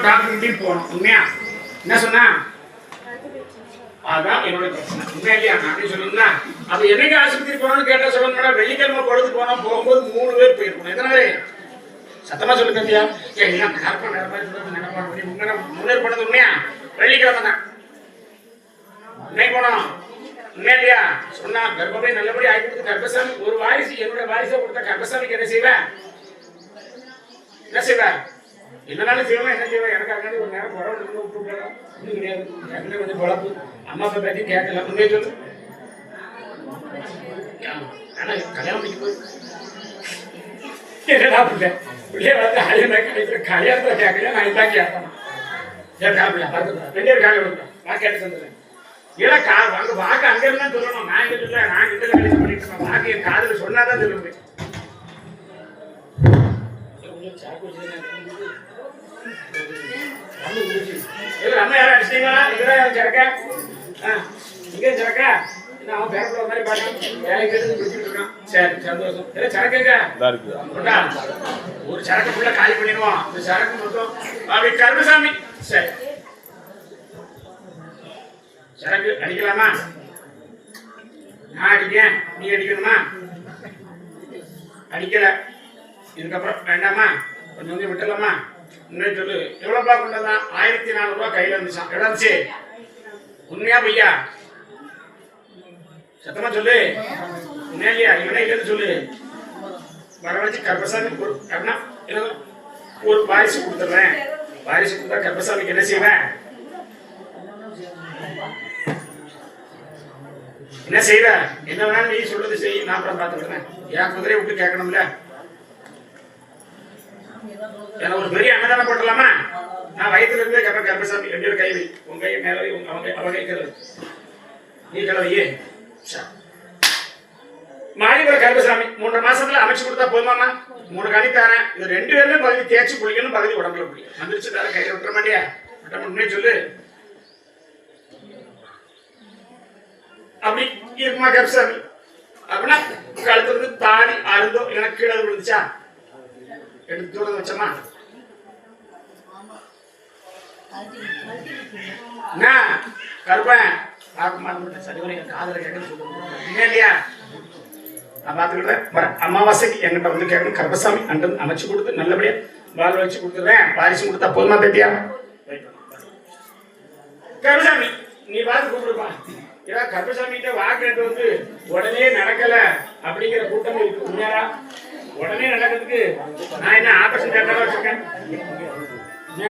Doctor கிட்டயும் போனோம். உண்மையா என்ன சொன்னா? அதான் என்னோட பிரச்சனை. உண்மையிலேயே அப்படின்னு சொல்லுங்களா? அப்ப என்னைக்கு ஆஸ்பத்திரி போனோம்னு கேட்டா சொல்லுங்க, வெள்ளிக்கிழமை பொழுது போனோம். போகும்போது 3 பேர் போயிருக்கணும். எத்தனை பேரு? சத்தமா சொல்லுங்க ஐயா. ஏன் கற்பனை நேரம் மாதிரி முன்னேற் பண்ணது உண்மையா? வெள்ளிக்கிழமை தான் இன்னைக்கு போனோம். உண்மையா இல்லையா? சொன்னா கர்ப்பப்பை நல்லபடி ஆகி கொடுத்து கர்ப்பசாமி ஒரு வாரிசு, என்னோட வாரிசை கொடுத்த கர்ப்பசாமிக்கு என்ன செய்வேன்? என்ன செய்வேன்? என்னனாலும் செய்வேன். என்ன செய்வேன்? எனக்கு அங்கே ஒரு நேரம் குறவு விட்டு போகலாம். இன்னும் கிடையாது. எனக்கு கொஞ்சம் குழப்பு. அம்மா அப்பா பற்றி கேட்கல. உண்மையை சொல்லு. ஆனா கல்யாணம் பண்ணி போய் என்னடா பிள்ளை பிள்ளைய வந்து கல்யாணத்துல கேட்கல. நான் இதான் கேட்பேன். ரெண்டு காலை கொடுப்பேன். நான் கேட்டு தந்துடுறேன். ஏன்னா அங்க வாக்கு அங்க இருந்தா சொல்லணும். நான் இங்க சொல்ல, நான் கிட்ட கழிச்சு பண்ணிட்டு இருக்கேன். வாக்கு என் காதுல சொன்னாதான் சொல்லுவேன். அம்மா யாரும் அடிச்சிட்டீங்களா? இவரா சரக்கா? இங்கே சரக்கா? அவன் பேரப்பட மாதிரி பாட்டு வேலை கேட்டு குடிச்சிட்டு இருக்கான். சரி, சந்தோஷம். சரக்குங்க ஒரு சரக்கு ஃபுல்லா காலி பண்ணிடுவோம். இந்த சரக்கு மட்டும் அப்படி கருமசாமி. சரி, சரக்கு அடிக்கலாமா? நான் அடிக்கேன், நீ அடிக்கணுமா? அடிக்கல. இதுக்கப்புறம் வேண்டாமா? கொஞ்சம் கொஞ்சம் விட்டுலாமா? இன்னும் சொல்லு. எவ்வளோப்பா கொண்டதான்? 1400 ரூபா கையில் இருந்துச்சான். எவ்வளோ இருந்துச்சு? உண்மையா பையா? சத்தமா சொல்லு. உண்மையா இவனே இல்லைன்னு சொல்லு. வர வச்சு கர்ப்பசாமி அப்படின்னா ஒரு வாரிசு கொடுத்துட்றேன். வாரிசு கொடுத்தா கர்ப்பசாமிக்கு என்ன செய்வேன்? என்ன செய்வ? என்ன வேணாலும் நீ சொல்றது செய். நான் அப்புறம் பார்த்துக்கிறேன். என் குதிரையை விட்டு கேட்கணும்ல. எனக்கு ஒரு பெரிய அன்னதானம் போட்டலாமா? நான் வயிற்றுல இருந்தே கேட்பேன். கர்ப்பசாமி ரெண்டு பேரும் கைவி. உங்க கை மேலே அவங்க அவங்க கைக்கிறது நீ கிளவையே. மாளிகை கர்ப்பசாமி 3 மாசத்துல அமைச்சு கொடுத்தா போதுமாமா? 3 கணி தரேன். இது 2 பேருமே பகுதி தேய்ச்சி குளிக்கணும், பகுதி உடம்புல குளிக்கணும். வந்துருச்சு தர கையில விட்டுற மாட்டியா? விட்ட முன்னே சொல்லு. அப்படி இருக்குமா கர்ப்பசாமி? அப்படின்னா கழுத்துல இருந்து தாடி அருந்தோ எனக்கு கீழே விழுந்துச்சா? எடுத்து தூரம் வச்சோமா? கருப்பேன் காதல கேட்கணும் சொல்லுங்க இல்லையா? நான் பார்த்துக்கிட்டேன். அமாவாசைக்கு என்கிட்ட வந்து கேட்கணும். கர்ப்பசாமி அன்று அமைச்சு கொடுத்து நல்லபடியா வாழ் வச்சு கொடுத்துறேன். பாரிசு கொடுத்தா போதுமா பேத்தியா? கர்ப்பசாமி நீ பார்த்து கூப்பிடுப்பா. ஏன்னா கர்ப்பசாமி கிட்ட வாக்கு வந்து உடனே நடக்கல அப்படிங்கிற கூட்டம் இருக்கு. உண்மையா? உடனே நடக்கிறதுக்கு நான் என்ன ஆபரேஷன் தேட்டரா வச்சிருக்கேன்?